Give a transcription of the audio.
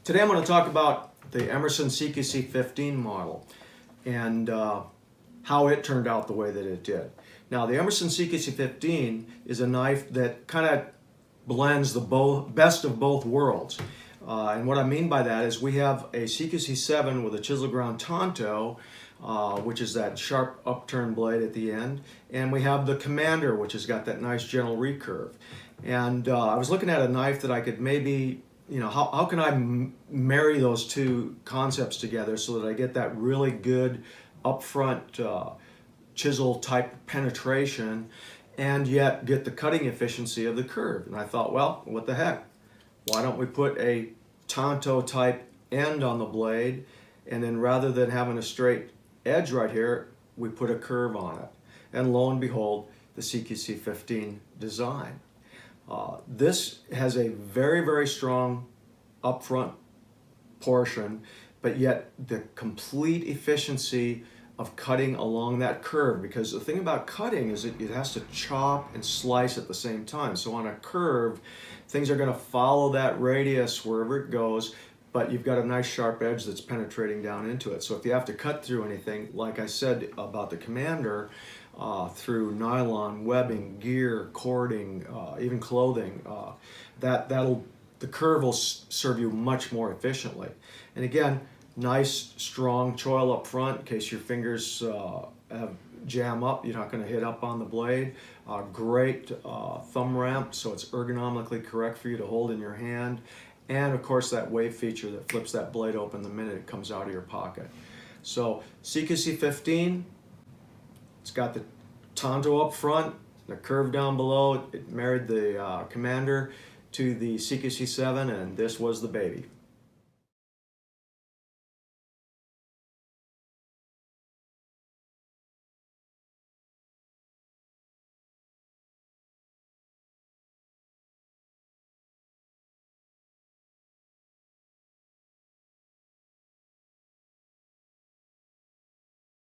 Today I'm going to talk about the Emerson CQC-15 model and how it turned out the way that it did. Now the Emerson CQC-15 is a knife that kind of blends the best of both worlds. And what I mean by that is we have a CQC-7 with a chisel ground tanto, which is that sharp upturn blade at the end, and we have the Commander, which has got that nice gentle recurve. And I was looking at a knife that I could maybe, how can I marry those two concepts together so that I get that really good upfront chisel type penetration and yet get the cutting efficiency of the curve. And I thought, well, what the heck? Why don't we put a tanto type end on the blade, and then rather than having a straight edge right here, we put a curve on it. And lo and behold, the CQC-15 design. This has a very, very strong upfront portion, but yet the complete efficiency of cutting along that curve, because the thing about cutting is it has to chop and slice at the same time. So on a curve, things are going to follow that radius wherever it goes, but you've got a nice sharp edge that's penetrating down into it. So if you have to cut through anything, like I said about the Commander, through nylon, webbing, gear, cording, even clothing, the curve will serve you much more efficiently. And again, nice strong choil up front in case your fingers jam up. You're not going to hit up on the blade. Great thumb ramp, so it's ergonomically correct for you to hold in your hand. And of course that wave feature that flips that blade open the minute it comes out of your pocket. So CQC-15, it's got the tanto up front, the curve down below. It married the Commander to the CQC-7, and this was the baby.